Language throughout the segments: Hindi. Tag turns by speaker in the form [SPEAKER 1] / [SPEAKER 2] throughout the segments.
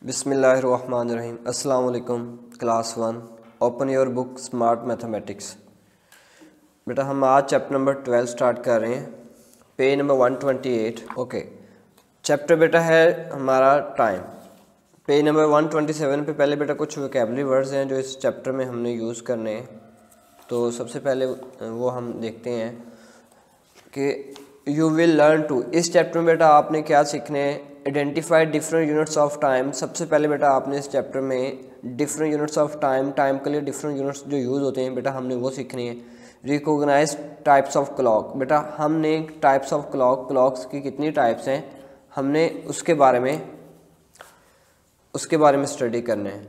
[SPEAKER 1] बिस्मिल्लाहिर्रहमानिर्रहीम। अस्सलाम वालेकुम। Class 1 open your book smart mathematics. बेटा हम आज चैप्टर नंबर 12 स्टार्ट कर रहे हैं, पेज नंबर 128। ओके, चैप्टर बेटा है हमारा टाइम। पेज नंबर 127 पे पहले बेटा कुछ वोकैबुलरी वर्ड्स हैं जो इस चैप्टर में हमने यूज़ करने हैं। तो सबसे पहले वो हम देखते हैं कि यू विल लर्न टू। इस चैप्टर में बेटा आपने क्या सीखने हैं? Identify different units of time. सबसे पहले बेटा आपने इस चैप्टर में डिफरेंट यूनिट्स ऑफ टाइम के लिए डिफरेंट यूनिट्स जो यूज़ होते हैं बेटा हमने वो सीखनी है। Recognise types of clock. बेटा हमने टाइप्स ऑफ क्लॉक्स की कितनी टाइप्स हैं हमने उसके बारे में स्टडी करना है।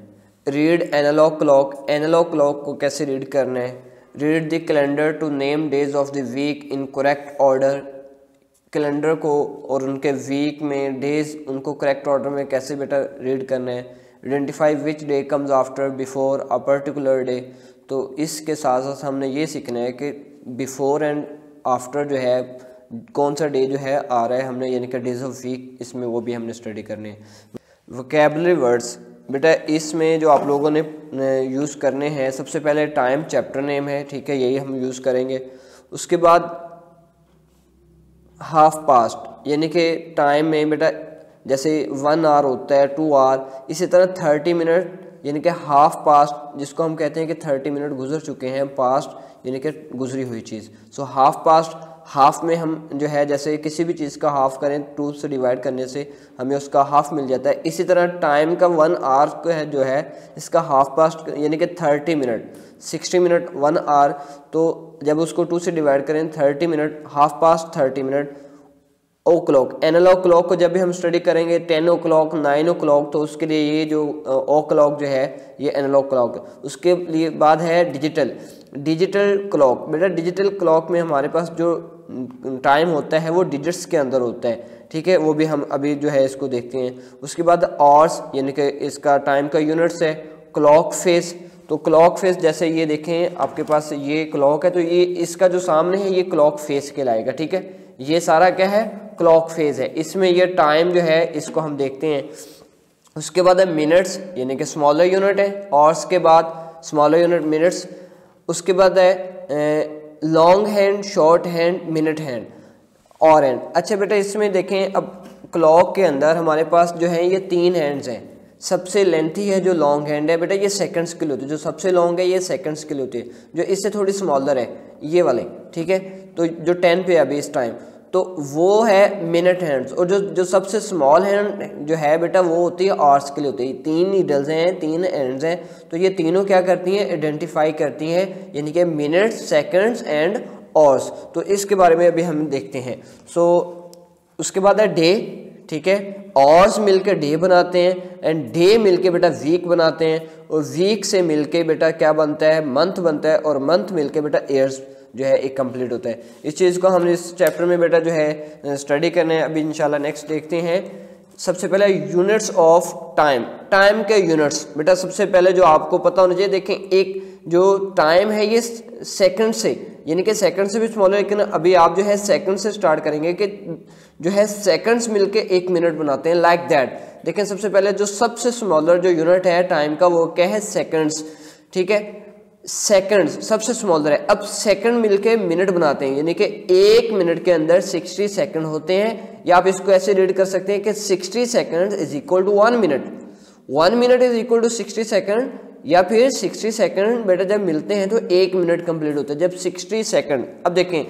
[SPEAKER 1] रीड एनालॉग क्लॉक को कैसे रीड करना है। Read the calendar to name days of the week in correct order. Calendar को और उनके वीक में डेज उनको करेक्ट ऑर्डर में कैसे बेटा रीड करना है। Identify which day comes after before a particular day. तो इसके साथ साथ हमने ये सीखना है कि बिफोर एंड आफ्टर जो है कौन सा डे जो है आ रहा है हमने, यानी कि डेज ऑफ वीक, इसमें वो भी हमने स्टडी करने हैं। वोकैबुलरी वर्ड्स बेटा इसमें जो आप लोगों ने यूज़ करने हैं, सबसे पहले टाइम चैप्टर नेम है, ठीक है, यही हम यूज़ करेंगे। उसके बाद हाफ पास्ट, यानी कि टाइम में बेटा जैसे 1 आवर होता है, 2 आवर, इसी तरह 30 मिनट यानी कि हाफ पास्ट, जिसको हम कहते हैं कि 30 मिनट गुजर चुके हैं, पास्ट यानी कि गुजरी हुई चीज़। सो हाफ पास्ट, हाफ में हम जो है जैसे किसी भी चीज़ का हाफ करें 2 से डिवाइड करने से हमें उसका हाफ मिल जाता है। इसी तरह टाइम का 1 आवर का है जो है इसका हाफ पास्ट यानी कि 30 मिनट, 60 मिनट 1 आवर, तो जब उसको 2 से डिवाइड करें 30 मिनट, हाफ पास्ट 30 मिनट। ओ क्लॉक, एनालॉग क्लॉक को जब भी हम स्टडी करेंगे 10 ओ क्लॉक, 9 ओ क्लॉक, तो उसके लिए ये जो ओ क्लॉक जो है ये एनालॉग क्लॉक। उसके लिए बाद है डिजिटल क्लॉक। बेटा डिजिटल क्लॉक में हमारे पास जो टाइम होता है वो डिजिट्स के अंदर होता है, ठीक है, वो भी हम अभी जो है इसको देखते हैं। उसके बाद आवर्स यानी कि इसका टाइम का यूनिट्स है। क्लॉक फेस, तो क्लॉक फेस जैसे ये देखें आपके पास ये क्लॉक है तो ये इसका जो सामने है ये क्लॉक फेस कहलाएगा, ठीक है, ये सारा क्या है क्लॉक फेज है। इसमें ये टाइम जो है इसको हम देखते हैं। उसके बाद है मिनट्स यानी कि स्मॉलर यूनिट है, आवर्स के बाद स्मॉलर यूनिट मिनट्स। उसके बाद है long hand, short hand, minute hand और हैंड। अच्छा बेटा इसमें देखें अब क्लॉक के अंदर हमारे पास जो है ये 3 हैंड्स हैं। सबसे लेंथी है जो लॉन्ग हैंड है बेटा ये सेकंड्स के लिए होती है, जो सबसे लॉन्ग है ये सेकंड्स के लिए होती है, जो इससे थोड़ी स्मॉलर है ये वाले, ठीक है, तो जो 10 पे अभी इस टाइम, तो वो है मिनट हैंड्स। और जो सबसे स्मॉल हैंड जो है बेटा वो होती है आवर्स के लिए होती है। 3 नीडल्स हैं, 3 एंड्स हैं, तो ये तीनों क्या करती हैं आइडेंटिफाई करती हैं, यानी कि मिनट्स, सेकंड्स एंड आवर्स। तो इसके बारे में अभी हम देखते हैं। सो उसके बाद है डे, ठीक है, आवर्स मिलकर डे बनाते हैं एंड डे मिलके बेटा वीक बनाते हैं, और वीक से मिलके बेटा क्या बनता है मंथ बनता है, और मंथ मिलके बेटा ईयर्स जो है एक कंप्लीट होता है। इस चीज़ को हमने इस चैप्टर में बेटा जो है स्टडी करने हैं। अभी इंशाल्लाह नेक्स्ट देखते हैं। सबसे पहले यूनिट्स ऑफ टाइम के यूनिट्स। बेटा सबसे पहले जो आपको पता होना चाहिए, देखें एक जो टाइम है ये सेकंड से यानी कि सेकंड से भी स्मॉलर, लेकिन अभी आप जो है सेकंड से स्टार्ट करेंगे कि जो है सेकंड्स मिलके 1 मिनट बनाते हैं, लाइक दैट। देखें सबसे पहले जो सबसे स्मॉलर जो यूनिट है टाइम का वो क्या है सेकंड्स, ठीक है, सेकंड्स सबसे स्मॉलर है। अब सेकंड मिलके मिनट बनाते हैं, यानी कि 1 मिनट के अंदर 60 सेकंड होते हैं, या आप इसको ऐसे रीड कर सकते हैं कि 60 second is equal to 1 minute, 1 minute is equal to 60 second, या फिर 60 सेकंड बेटा जब मिलते हैं तो 1 मिनट कंप्लीट होता है जब 60 सेकंड। अब देखें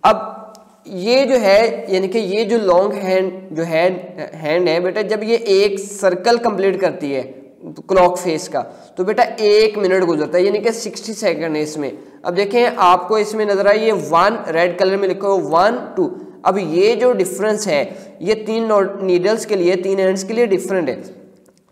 [SPEAKER 1] अब ये जो है यानी कि ये जो लॉन्ग हैंड जो हैंड है बेटा जब ये एक सर्कल कंप्लीट करती है क्लॉक फेस का, तो बेटा 1 मिनट गुजरता है, यानी कि 60 सेकंड है इसमें। अब देखें आपको इसमें नजर आई ये 1 रेड कलर में लिखो 1 2। अब ये जो डिफरेंस है ये 3 नीडल्स के लिए, 3 एंड्स के लिए डिफरेंट है।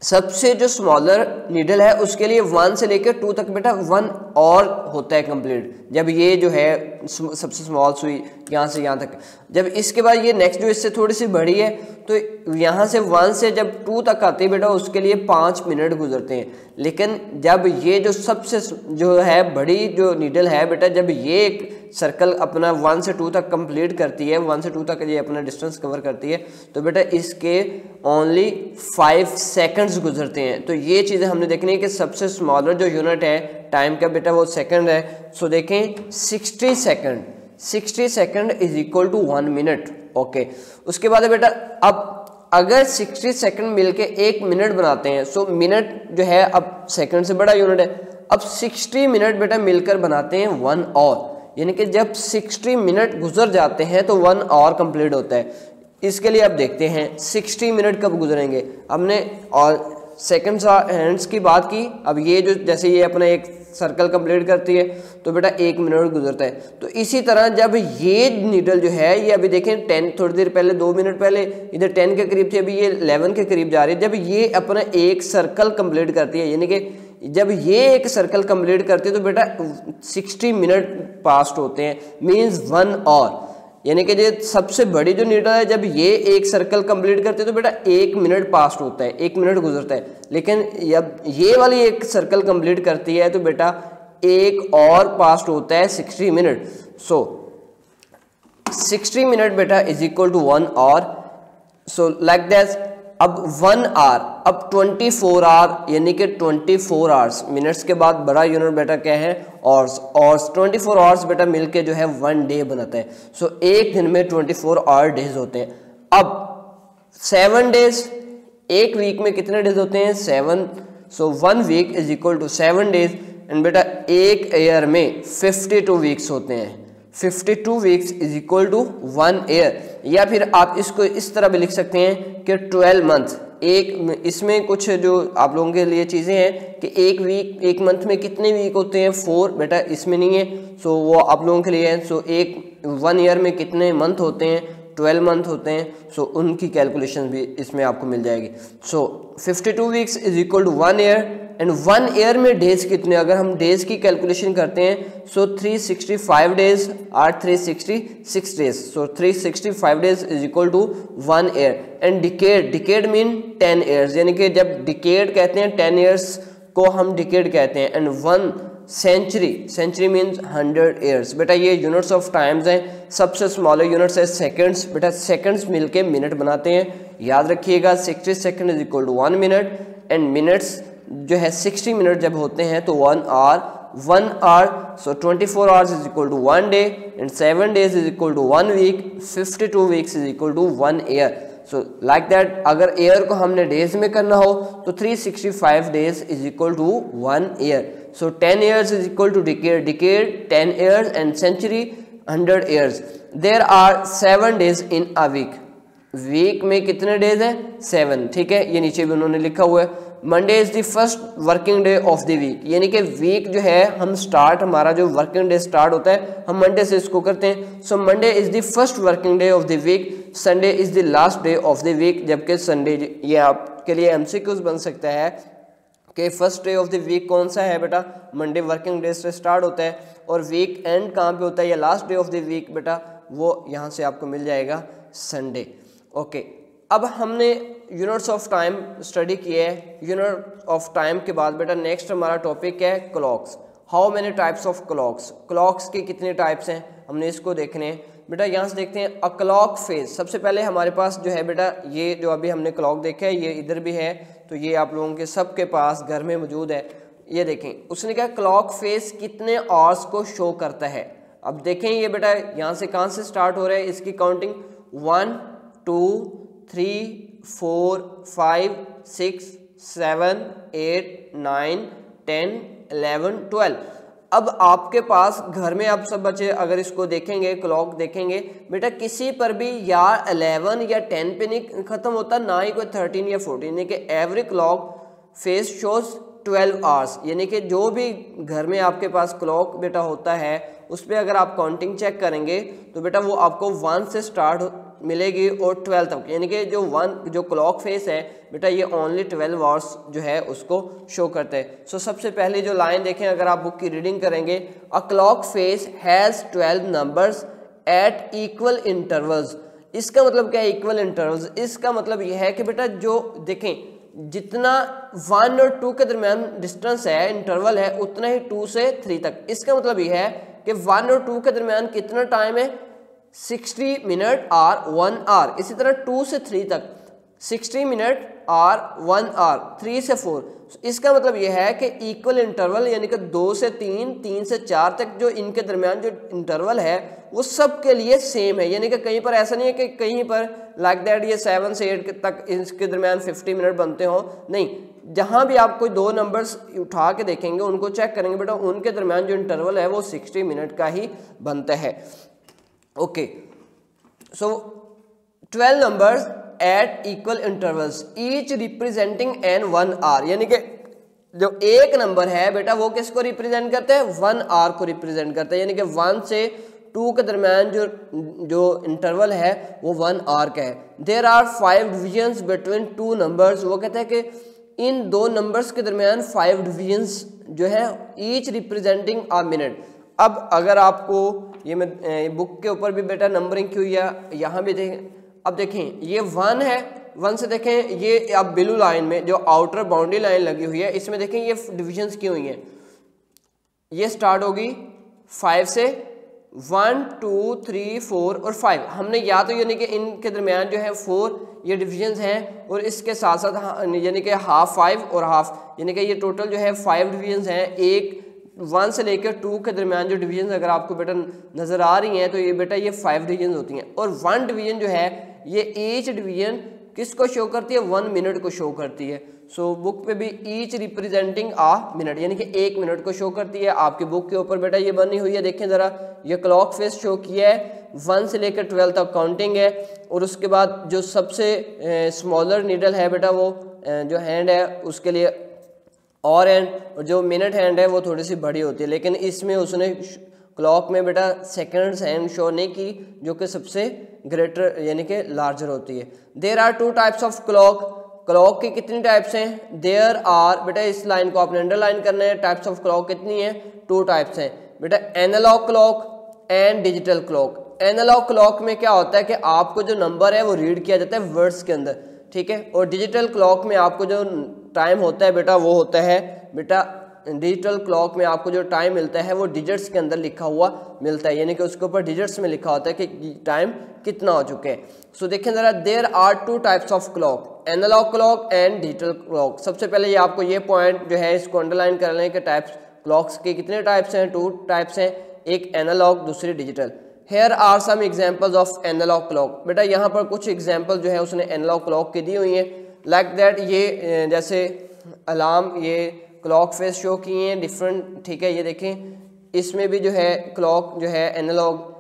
[SPEAKER 1] सबसे जो स्मॉलर नीडल है उसके लिए 1 से लेकर 2 तक बेटा 1 और होता है कंप्लीट, जब ये जो है सबसे स्मॉल सुई यहाँ से यहाँ तक। जब इसके बाद ये नेक्स्ट जो इससे थोड़ी सी बड़ी है तो यहाँ से 1 से जब 2 तक आती है बेटा उसके लिए 5 मिनट गुजरते हैं। लेकिन जब ये जो सबसे जो है बड़ी जो नीडल है बेटा जब ये सर्कल अपना 1 से 2 तक कंप्लीट करती है, 1 से 2 तक ये अपना डिस्टेंस कवर करती है, तो बेटा इसके ओनली 5 सेकंड्स गुजरते हैं। तो ये चीज़ें हमने देखनी है कि सबसे स्मॉलर जो यूनिट है टाइम का बेटा वो सेकंड है। सो देखें 60 second is equal to 1 minute. Okay, उसके बाद बेटा अब अगर 60 सेकंड मिलके 1 मिनट बनाते हैं, सो मिनट जो है अब सेकंड से बड़ा यूनिट है, अब 60 मिनट बेटा मिलकर बनाते हैं 1 आवर, यानी कि जब 60 मिनट गुजर जाते हैं तो 1 आवर कंप्लीट होता है। इसके लिए अब देखते हैं 60 मिनट कब गुजरेंगे। हमने और सेकंड्स हैंड्स की बात की, अब ये जो जैसे ये अपना एक सर्कल कंप्लीट करती है तो बेटा 1 मिनट गुजरता है। तो इसी तरह जब ये नीडल जो है ये अभी देखें 10 थोड़ी देर पहले 2 मिनट पहले इधर 10 के करीब थी, अभी ये 11 के करीब जा रही है। जब ये अपना एक सर्कल कंप्लीट करती है, यानी कि जब ये एक सर्कल कंप्लीट करती है तो बेटा 60 मिनट पास्ट होते हैं, मीन्स 1 आवर। यानी कि ये सबसे बड़ी जो नीडल है जब ये एक सर्कल कंप्लीट करते हैं तो बेटा 1 मिनट पास्ट होता है, 1 मिनट गुजरता है। लेकिन जब ये वाली एक सर्कल कंप्लीट करती है तो बेटा 1 और पास्ट होता है 60 मिनट। सो 60 मिनट बेटा is equal to 1 hour. So like that अब 1 आवर, अब 24 आवर, यानी कि 24 आवर्स, मिनट्स के बाद बड़ा यूनिट बेटा क्या है आवर्स, और 24 आवर्स बेटा मिलके जो है 1 डे बनाता है। सो एक दिन में 24 आवर डेज होते हैं। अब 7 डेज, एक वीक में कितने डेज होते हैं 7। So 1 week is equal to 7 days, and बेटा एक ईयर में 52 वीक्स होते हैं। 52 weeks is equal to 1 year, या फिर आप इसको इस तरह भी लिख सकते हैं कि 12 मंथ। एक इसमें कुछ जो आप लोगों के लिए चीज़ें हैं कि एक वीक, एक मंथ में कितने वीक होते हैं 4, बेटा इसमें नहीं है, सो वो आप लोगों के लिए है। सो एक 1 ईयर में कितने मंथ होते हैं 12 मंथ होते हैं, सो उनकी कैलकुलेशन भी इसमें आपको मिल जाएगी। So 52 weeks is equal to 1 year, and 1 year में डेज कितने, अगर हम डेज की कैलकुलेशन करते हैं so 365 days or 366 days. So 365 days is equal to 1 year. And decade mean 10 years, यानी कि जब डिकेड कहते हैं 10 ईयर्स को हम डिकेड कहते हैं। And 1 century means 100 years. बेटा ये यूनिट्स ऑफ टाइम्स हैं, सबसे स्मॉलर यूनिट्स है सेकंड्स। बेटा सेकंड्स मिलके मिनट बनाते हैं, याद रखिएगा 60 second is equal to 1 minute, and minutes जो है 60 मिनट जब होते हैं तो 1 hour. So 24 hours is equal to 1 day, and 7 days is equal to 1 week, 52 weeks is equal to 1 year. So like that अगर ईयर को हमने डेज में करना हो तो 365 days is equal to 1 year. So 10 years is equal to decade 10 years, and century 100 years. There are 7 days in a week में कितने डेज हैं 7, ठीक है, ये नीचे भी उन्होंने लिखा हुआ है। Monday is the first working day of the week, यानी कि वीक जो है हम स्टार्ट, हमारा जो वर्किंग डे स्टार्ट होता है हम मंडे से इसको करते हैं। So Monday is the first working day of the week, Sunday is the last day of the week, जबकि संडे, ये आपके लिए एमसीक्यूज बन सकता है कि first day of the week कौन सा है बेटा, मंडे वर्किंग डे से स्टार्ट होता है, और वीक एंड कहाँ पे होता है या last day of the week बेटा वो यहाँ से आपको मिल जाएगा संडे। ओके, अब हमने यूनिट्स ऑफ टाइम स्टडी किए है। यूनिट ऑफ टाइम के बाद बेटा नेक्स्ट हमारा टॉपिक है clocks. How many types of clocks के कितने टाइप्स हैं हमने इसको देखने हैं। बेटा यहाँ से देखते हैं अ क्लॉक फेज। सबसे पहले हमारे पास जो है बेटा ये जो अभी हमने क्लॉक देखा है ये इधर भी है, तो ये आप लोगों के सबके पास घर में मौजूद है। ये देखें उसने कहा क्लॉक फेज कितने आवर्स को शो करता है। अब देखें ये बेटा यहाँ से कहाँ से स्टार्ट हो रहा है इसकी काउंटिंग 1 2 3 4 5 6 7 8 9 10 11 12। अब आपके पास घर में आप सब बच्चे अगर इसको देखेंगे क्लॉक देखेंगे बेटा किसी पर भी या 11 या 10 पे नहीं ख़त्म होता, ना ही कोई 13 या 14, यानी कि every clock face shows 12 hours. यानी कि जो भी घर में आपके पास क्लॉक बेटा होता है उस पर अगर आप काउंटिंग चेक करेंगे तो बेटा वो आपको 1 से स्टार्ट मिलेगी और 12 तक, यानी कि जो क्लॉक फेस है बेटा ये ओनली 12 आवर्स जो है उसको शो करते हैं। सो सबसे पहले जो लाइन देखें अगर आप बुक की रीडिंग करेंगे, a clock face has 12 numbers at equal intervals. इसका मतलब क्या है इक्वल इंटरवल्स? इसका मतलब यह है कि बेटा जो देखें जितना 1 और 2 के दरमियान डिस्टेंस है इंटरवल है उतना ही 2 से 3 तक। इसका मतलब यह है कि 1 और 2 के दरमियान कितना टाइम है, 60 मिनट और 1 आवर। इसी तरह 2 से 3 तक 60 मिनट और 1 आवर, 3 से 4। इसका मतलब यह है कि इक्वल इंटरवल यानी कि 2 से 3, 3 से 4 तक जो इनके दरमियान जो इंटरवल है वो सब के लिए सेम है। यानी कि कहीं पर ऐसा नहीं है कि कहीं पर लाइक दैट ये 7 से 8 तक इसके दरमियान 50 मिनट बनते हो, नहीं, जहां भी आप कोई दो नंबर्स उठा के देखेंगे, उनको चेक करेंगे बेटा, उनके दरमियान जो इंटरवल है वो 60 मिनट का ही बनता है। Okay, so 12 numbers at equal intervals each representing an 1 hour, यानी कि जो एक नंबर है बेटा वो किसको रिप्रेजेंट करते हैं, 1 आवर को रिप्रेजेंट करते हैं। यानी कि 1 से 2 के दरमियान जो इंटरवल है वो 1 आवर का है। There are 5 divisions between 2 numbers, वो कहते हैं कि इन दो नंबर्स के दरमियान 5 डिविजन्स जो है ईच रिप्रेजेंटिंग अ मिनट। अब अगर आपको ये मैं बुक के ऊपर भी बेटा नंबरिंग की हुई है, यहाँ भी देखें, अब देखें ये 1 है, 1 से देखें ये अब ब्लू लाइन में जो आउटर बाउंड्री लाइन लगी हुई है इसमें देखें ये डिविजन्स की हुई हैं। ये स्टार्ट होगी 5 से, 1 2 3 4 और 5। हमने या तो यानी कि इनके दरमियान जो है 4 ये डिविजन्स हैं और इसके साथ साथ यानी कि हाफ 5 और हाफ, यानी कि ये टोटल जो है 5 डिविजन्स हैं। एक 1 से लेकर 2 के दरमियान जो डिवीजन अगर आपको बेटा नज़र आ रही हैं तो ये बेटा ये 5 डिवीजन होती हैं। और 1 डिवीजन जो है ये ईच डिवीजन किसको शो करती है, 1 मिनट को शो करती है। सो बुक पे भी ईच रिप्रेजेंटिंग आ मिनट यानी कि 1 मिनट को शो करती है। आपकी बुक के ऊपर बेटा ये बनी हुई है, देखें ज़रा, ये क्लॉक फेस शो किया है, 1 से लेकर 12 तक काउंटिंग है। और उसके बाद जो सबसे स्मॉलर नीडल है बेटा वो जो हैंड है उसके लिए और एंड, और जो मिनट हैंड है वो थोड़ी सी बड़ी होती है, लेकिन इसमें उसने क्लॉक में बेटा सेकंड्स हैंड शो नहीं की जो कि सबसे ग्रेटर यानी कि लार्जर होती है। There are 2 types of clock, clock की कितनी टाइप्स हैं, देयर आर, बेटा इस लाइन को आपने अंडरलाइन करना है, टाइप्स ऑफ क्लॉक कितनी है, 2 टाइप्स हैं बेटा, analogue clock and digital clock. Analogue clock में क्या होता है कि आपको जो नंबर है वो रीड किया जाता है वर्ड्स के अंदर, ठीक है, और डिजिटल क्लॉक में आपको जो टाइम होता है बेटा वो होता है बेटा, डिजिटल क्लॉक में आपको जो टाइम मिलता है वो डिजिट्स के अंदर लिखा हुआ मिलता है, यानी कि उसके ऊपर डिजिट्स में लिखा होता है कि टाइम कितना हो चुके हैं। सो देखें ज़रा, there are 2 types of clock, analogue clock and digital clock. सबसे पहले ये आपको ये पॉइंट जो है इसको अंडरलाइन कर लें कि टाइप्स क्लॉक्स के कितने टाइप्स हैं, 2 टाइप्स हैं, एक एनालॉग दूसरी digital. Here are some examples of analogue clock, बेटा यहाँ पर कुछ एग्जाम्पल जो है उसने एनालॉग क्लॉक की दी हुई हैं। लाइक दैट ये जैसे अलार्म, ये क्लॉक फेस शो किए हैं डिफरेंट, ठीक है, ये देखें इसमें भी जो है क्लॉक जो है एनालॉग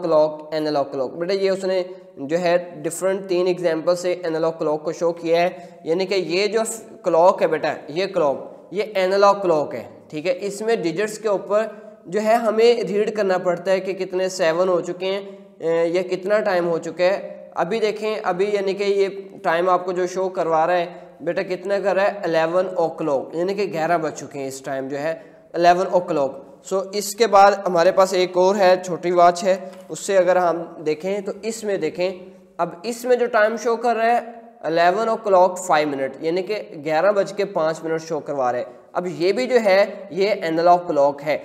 [SPEAKER 1] क्लॉक बेटा ये उसने जो है डिफरेंट 3 एग्जांपल से एनालॉग क्लॉक को शो किया है। यानी कि ये जो क्लॉक है बेटा, ये क्लॉक ये एनालॉग क्लॉक है, ठीक है, इसमें डिजिट्स के ऊपर जो है हमें रीड करना पड़ता है कि कितने 7 हो चुके हैं या कितना टाइम हो चुका है। अभी देखें, अभी यानी कि ये टाइम आपको जो शो करवा रहा है बेटा कितना कर रहा है, 11 ओ क्लॉक, यानी कि 11 बज चुके हैं इस टाइम जो है 11 ओ क्लॉक। सो इसके बाद हमारे पास एक और है, छोटी वॉच है, उससे अगर हम देखें तो इसमें देखें, अब इसमें जो टाइम शो कर रहा है 11 ओ क्लॉक 5 मिनट, यानी कि 11 बज के 5 मिनट शो करवा रहे हैं। अब ये भी जो है ये एनालॉग क्लॉक है।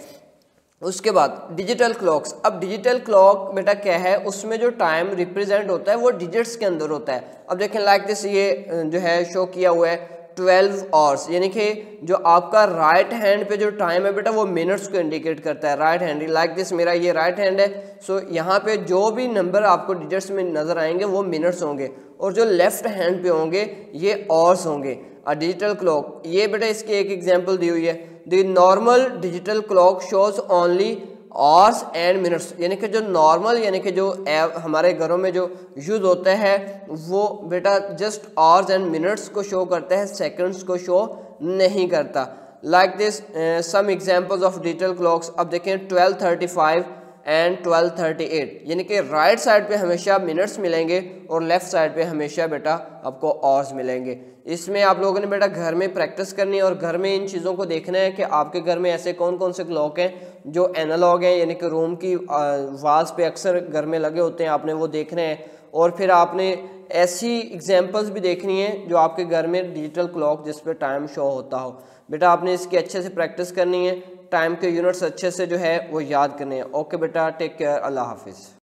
[SPEAKER 1] उसके बाद डिजिटल क्लॉक्स, अब डिजिटल क्लॉक बेटा क्या है, उसमें जो टाइम रिप्रेजेंट होता है वो डिजिट्स के अंदर होता है। अब देखें लाइक दिस, ये जो है शो किया हुआ है 12 आवर्स, यानी कि जो आपका राइट हैंड पे जो टाइम है बेटा वो मिनट्स को इंडिकेट करता है, राइट हैंड, लाइक दिस मेरा ये राइट हैंड है। सो यहाँ पे जो भी नंबर आपको डिजिट्स में नज़र आएंगे वो मिनट्स होंगे, और जो लेफ्ट हैंड पे होंगे ये आवर्स होंगे। और डिजिटल क्लॉक, ये बेटा इसकी एक एग्जांपल दी हुई है, the normal digital clock shows only hours and minutes, यानी कि जो नॉर्मल यानी कि जो हमारे घरों में जो यूज़ होता है वो बेटा जस्ट आवर्स एंड मिनट्स को शो करता है, सेकंड्स को शो नहीं करता। Like this some examples of digital clocks, अब देखें 12:35 एंड 12:38, यानी कि राइट साइड पे हमेशा मिनट्स मिलेंगे और लेफ्ट साइड पे हमेशा बेटा आपको आवर्स मिलेंगे। इसमें आप लोगों ने बेटा घर में प्रैक्टिस करनी है और घर में इन चीज़ों को देखना है कि आपके घर में ऐसे कौन कौन से क्लॉक हैं जो एनालॉग हैं, यानी कि रूम की वाल्स पे अक्सर घर में लगे होते हैं, आपने वो देखने हैं। और फिर आपने ऐसी एग्जांपल्स भी देखनी है जो आपके घर में डिजिटल क्लॉक जिस पे टाइम शो होता हो, बेटा आपने इसकी अच्छे से प्रैक्टिस करनी है टाइम के यूनिट्स अच्छे से जो है वो याद करने हैं। ओके बेटा, टेक केयर, अल्लाह हाफिज़।